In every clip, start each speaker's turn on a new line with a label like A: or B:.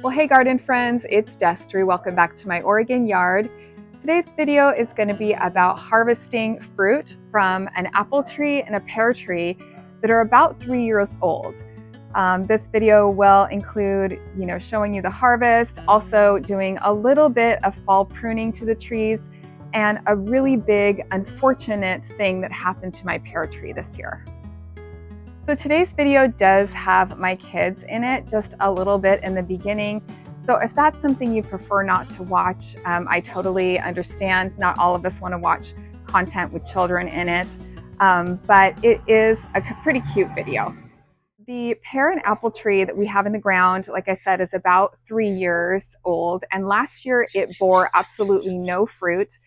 A: Well, hey garden friends, it's Destry. Welcome back to my Oregon yard. Today's video is going to be about harvesting fruit from an apple tree and a pear tree that are about 3 years old. This video will include, showing you the harvest, also doing a little bit of fall pruning to the trees, and a really big, unfortunate thing that happened to my pear tree this year. So today's video does have my kids in it, just a little bit in the beginning. So if that's something you prefer not to watch, I totally understand. Not all of us want to watch content with children in it, but it is a pretty cute video. The pear and apple tree that we have in the ground, like I said, is about 3 years old. And last year it bore absolutely no fruit.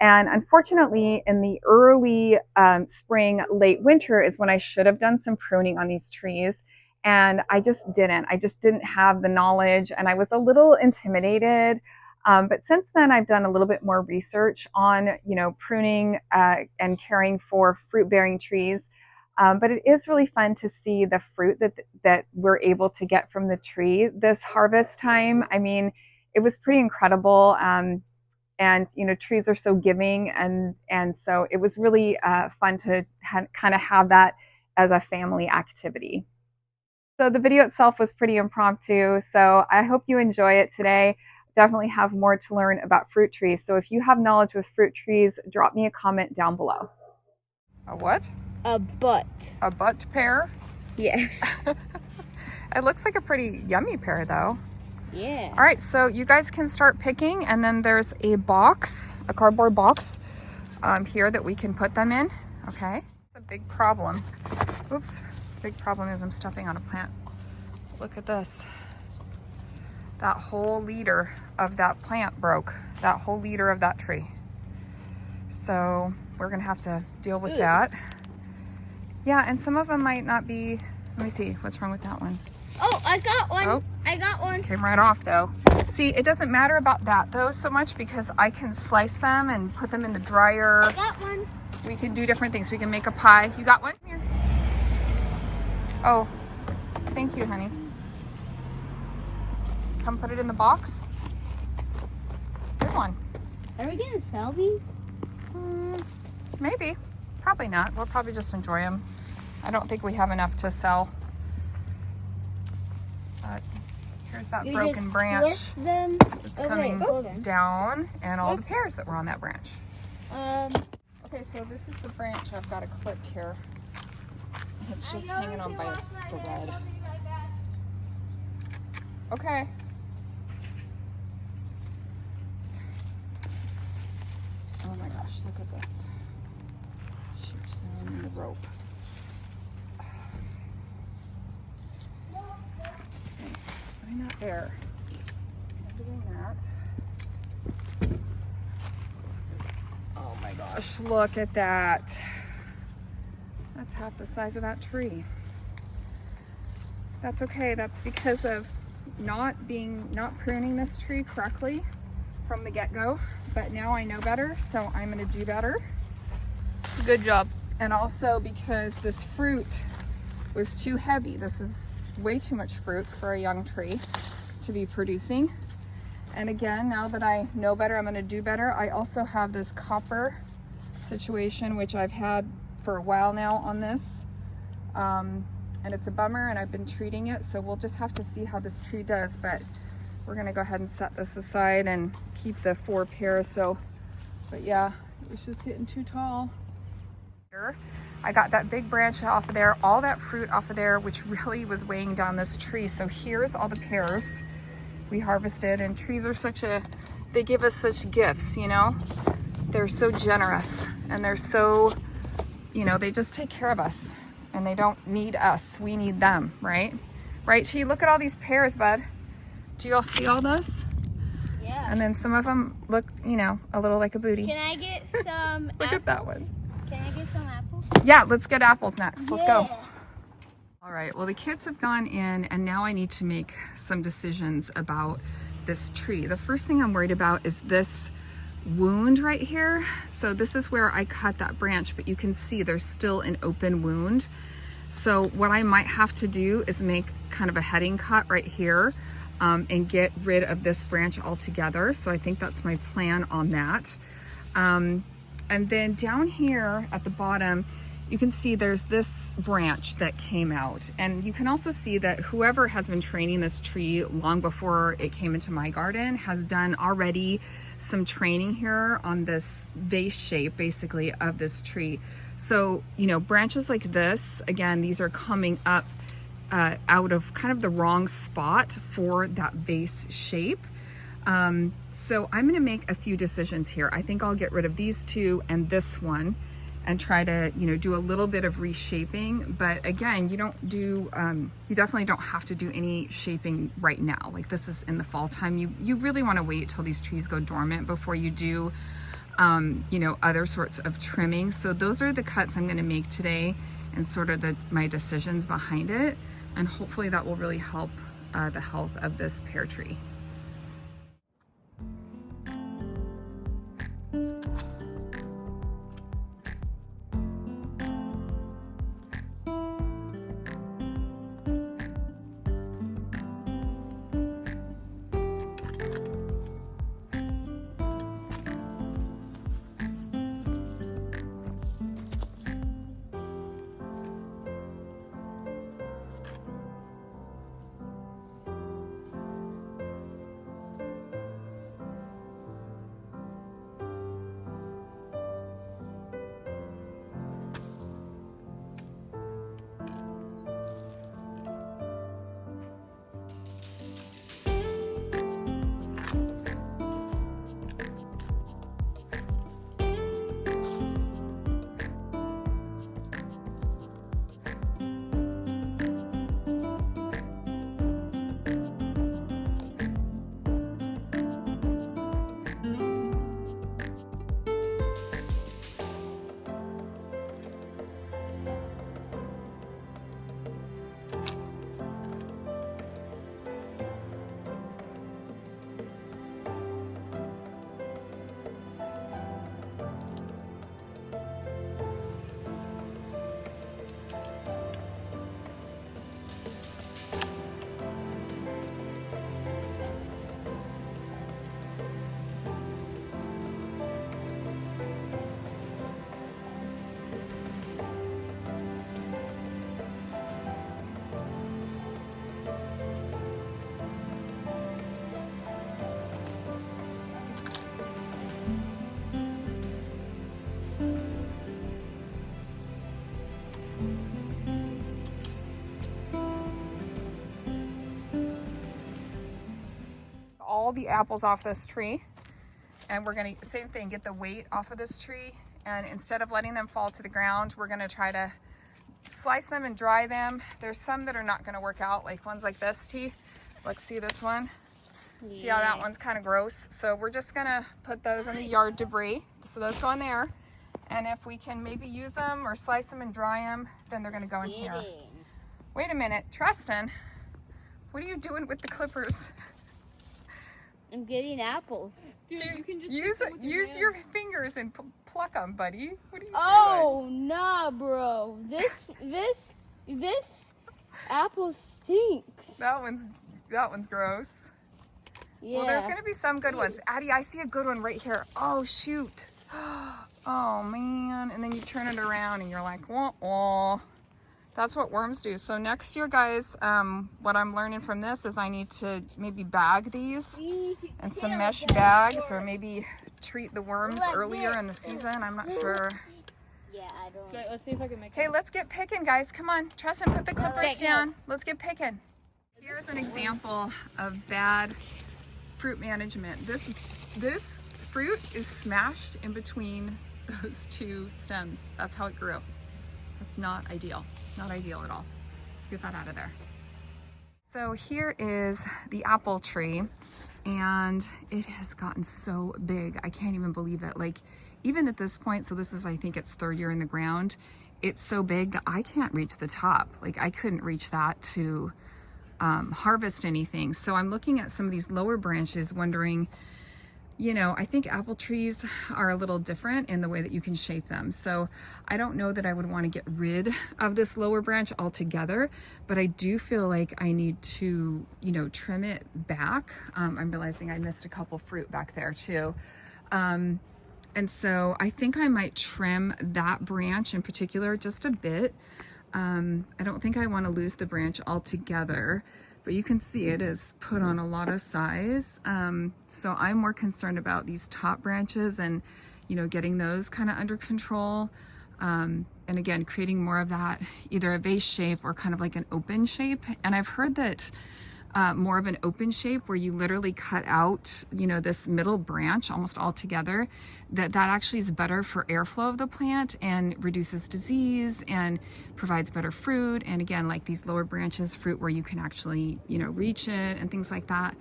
A: And unfortunately, in the early spring, late winter is when I should have done some pruning on these trees. And I just didn't. I just didn't have the knowledge, and I was a little intimidated. But since then, I've done a little bit more research on, pruning and caring for fruit-bearing trees. But it is really fun to see the fruit that we're able to get from the tree this harvest time. I mean, it was pretty incredible. And trees are so giving, and so it was really fun to kind of have that as a family activity. So the video itself was pretty impromptu, so I hope you enjoy it today. Definitely have more to learn about fruit trees, so if you have knowledge with fruit trees, drop me a comment down below. A what?
B: A butt.
A: A butt pear?
B: Yes.
A: It looks like a pretty yummy pear though.
B: Yeah.
A: All right, so you guys can start picking, and then there's a box, a cardboard box here that we can put them in. Okay. The big problem. Oops. Big problem is I'm stepping on a plant. Look at this. That whole leader of that plant broke. That whole leader of that tree. So we're gonna have to deal with that. Yeah, and some of them might not be. Let me see. What's wrong with that one?
B: Oh, I got one.
A: Oh.
B: I got one.
A: Came right off though. See, it doesn't matter about that though so much because I can slice them and put them in the dryer.
B: I got one.
A: We can do different things. We can make a pie. You got one? Here. Oh, thank you, honey. Come put it in the box. Good one.
B: Are we gonna sell these?
A: Maybe. Probably not. We'll probably just enjoy them. I don't think we have enough to sell. But here's that broken branch.
B: Twist them.
A: It's coming down, and all the pears that were on that branch. Okay, so this is the branch I've got a clip here. It's just hanging on by a thread. Okay. Oh my gosh, look at this. Shoot, now I need the rope. Putting that there. Doing that. Oh my gosh, look at that. That's half the size of that tree. That's okay. That's because of not pruning this tree correctly from the get-go. But now I know better, so I'm gonna do better.
B: Good job.
A: And also because this fruit was too heavy. This is way too much fruit for a young tree to be producing. And again, now that I know better, I'm gonna do better. I also have this copper situation, which I've had for a while now on this. And it's a bummer, and I've been treating it, so we'll just have to see how this tree does, but we're gonna go ahead and set this aside and keep the 4 pears. So, but yeah, it was just getting too tall. I got that big branch off of there, all that fruit off of there, which really was weighing down this tree. So here's all the pears we harvested, and trees are they give us such gifts, They're so generous, and they're so, they just take care of us, and they don't need us. We need them, right? Right, T? Look at all these pears, bud. Do you all see all this?
B: Yeah.
A: And then some of them look, a little like a booty.
B: Can I get some
A: Look
B: apples?
A: at that one.
B: Can I get some apples?
A: Yeah, let's get apples next. Let's go.
B: Yeah.
A: All right, well, the kids have gone in, and now I need to make some decisions about this tree. The first thing I'm worried about is this wound right here. So this is where I cut that branch, but you can see there's still an open wound. So what I might have to do is make kind of a heading cut right here. and get rid of this branch altogether. So I think that's my plan on that. And then down here at the bottom, you can see there's this branch that came out, and you can also see that whoever has been training this tree long before it came into my garden has done already some training here on this vase shape basically of this tree. So, you know, branches like this, again, these are coming up out of kind of the wrong spot for that vase shape. So I'm gonna make a few decisions here. I think I'll get rid of these two and this one and try to, you know, do a little bit of reshaping. But again, you don't do, you definitely don't have to do any shaping right now. Like, this is in the fall time. You really want to wait till these trees go dormant before you do, you know, other sorts of trimming. So those are the cuts I'm going to make today and sort of my decisions behind it. And hopefully that will really help the health of this pear tree. All the apples off this tree, and we're gonna, same thing, get the weight off of this tree, and instead of letting them fall to the ground, we're gonna try to slice them and dry them. There's some that are not gonna work out, like ones like this, T. Like, see this one? Yeah. See how that one's kind of gross? So we're just gonna put those in the yard debris. So those go in there, and if we can maybe use them or slice them and dry them, then they're gonna go in here. Wait a minute, Tristan, what are you doing with the clippers?
B: I'm getting apples.
C: Dude, you can just
A: use your fingers and pluck them, buddy. What are you doing?
B: Oh, nah, bro. This apple stinks.
A: That one's gross.
B: Yeah.
A: Well, there's gonna be some good ones. Addie, I see a good one right here. Oh, shoot. Oh, man. And then you turn it around and you're like, wah, wah. That's what worms do. So next year, guys, what I'm learning from this is I need to maybe bag these in some mesh bags, or maybe treat the worms earlier in the season. I'm not sure.
B: Yeah, I don't.
C: Okay, let's see if I can make
A: Okay, let's get picking, guys. Come on, Tristan, put the clippers down. Let's get picking. Here's an example of bad fruit management. This fruit is smashed in between those two stems. That's how it grew. It's not ideal. Not ideal at all. Let's get that out of there. So here is the apple tree, and it has gotten so big. I can't even believe it. Like, even at this point, so this is, I think it's 3rd year in the ground, it's so big that I can't reach the top. Like, I couldn't reach that to harvest anything. So I'm looking at some of these lower branches wondering, you know, I think apple trees are a little different in the way that you can shape them. So I don't know that I would want to get rid of this lower branch altogether, but I do feel like I need to, you know, trim it back. I'm realizing I missed a couple fruit back there too. And so I think I might trim that branch in particular just a bit. I don't think I want to lose the branch altogether, but you can see it is put on a lot of size. So I'm more concerned about these top branches and, you know, getting those kind of under control. And again, creating more of that, either a vase shape or kind of like an open shape. And I've heard that more of an open shape where you literally cut out, you know, this middle branch almost all together, that actually is better for airflow of the plant and reduces disease and provides better fruit. And again, like these lower branches, fruit where you can actually, you know, reach it and things like that.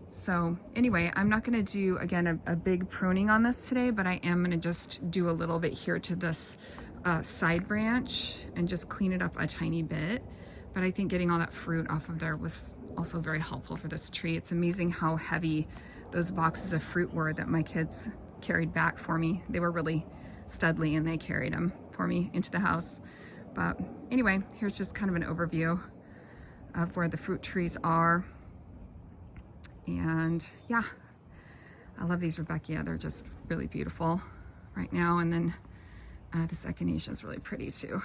A: So anyway, I'm not going to do, again, a big pruning on this today, but I am going to just do a little bit here to this side branch and just clean it up a tiny bit. But I think getting all that fruit off of there was also very helpful for this tree. It's amazing how heavy those boxes of fruit were that my kids carried back for me. They were really studly and they carried them for me into the house. But anyway, here's just kind of an overview of where the fruit trees are. And yeah, I love these Rebecca. They're just really beautiful right now. And then this echinacea is really pretty too.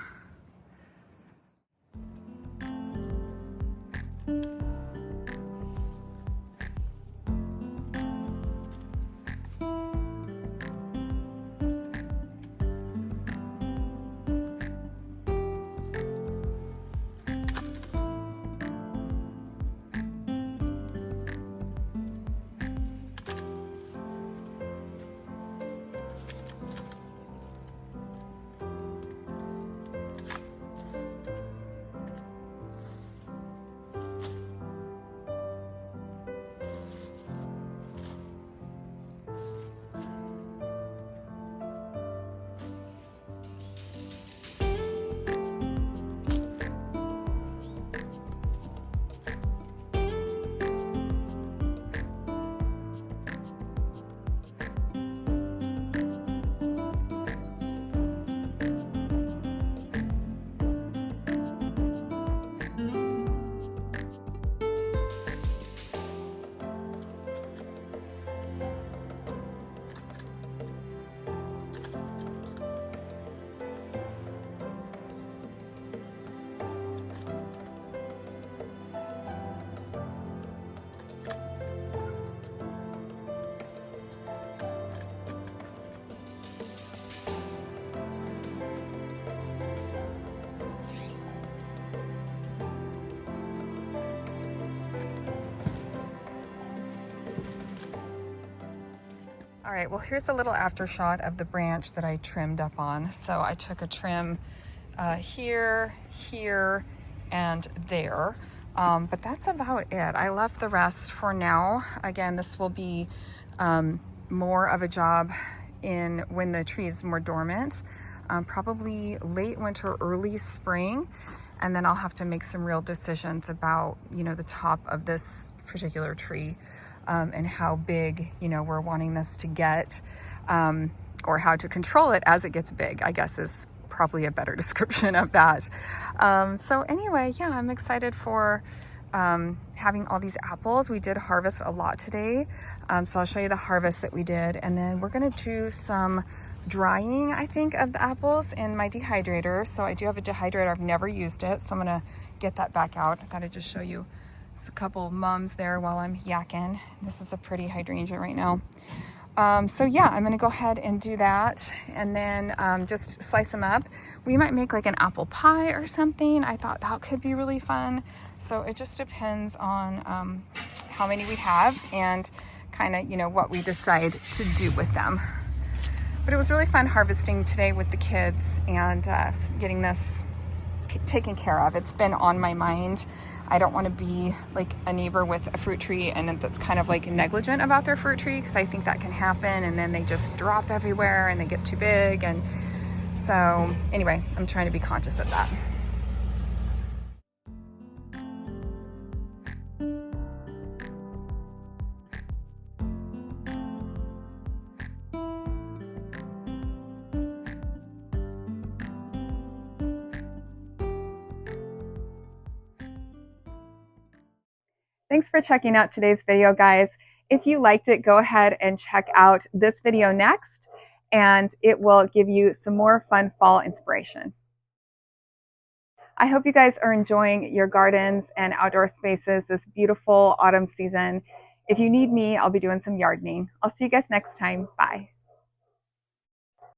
A: All right, well, here's a little after shot of the branch that I trimmed up on. So I took a trim here, here, and there. But that's about it. I left the rest for now. Again, this will be more of a job in when the tree is more dormant, probably late winter, early spring. And then I'll have to make some real decisions about, you know, the top of this particular tree. And how big, you know, we're wanting this to get, or how to control it as it gets big, I guess is probably a better description of that. So anyway, yeah, I'm excited for having all these apples. We did harvest a lot today. So I'll show you the harvest that we did. And then we're gonna do some drying, I think, of the apples in my dehydrator. So I do have a dehydrator. I've never used it, so I'm gonna get that back out. I thought I'd just show you a couple mums there while I'm yakking. This is a pretty hydrangea right now. So yeah, I'm gonna go ahead and do that and then just slice them up. We might make like an apple pie or something. I thought that could be really fun. So it just depends on how many we have and kind of, you know, what we decide to do with them. But it was really fun harvesting today with the kids and getting this taken care of. It's been on my mind. I don't want to be like a neighbor with a fruit tree and that's kind of like negligent about their fruit tree, because I think that can happen and then they just drop everywhere and they get too big. And so anyway, I'm trying to be conscious of that. Thanks for checking out today's video, guys. If you liked it, go ahead and check out this video next, and it will give you some more fun fall inspiration. I hope you guys are enjoying your gardens and outdoor spaces this beautiful autumn season. If you need me, I'll be doing some gardening. I'll see you guys next time. Bye.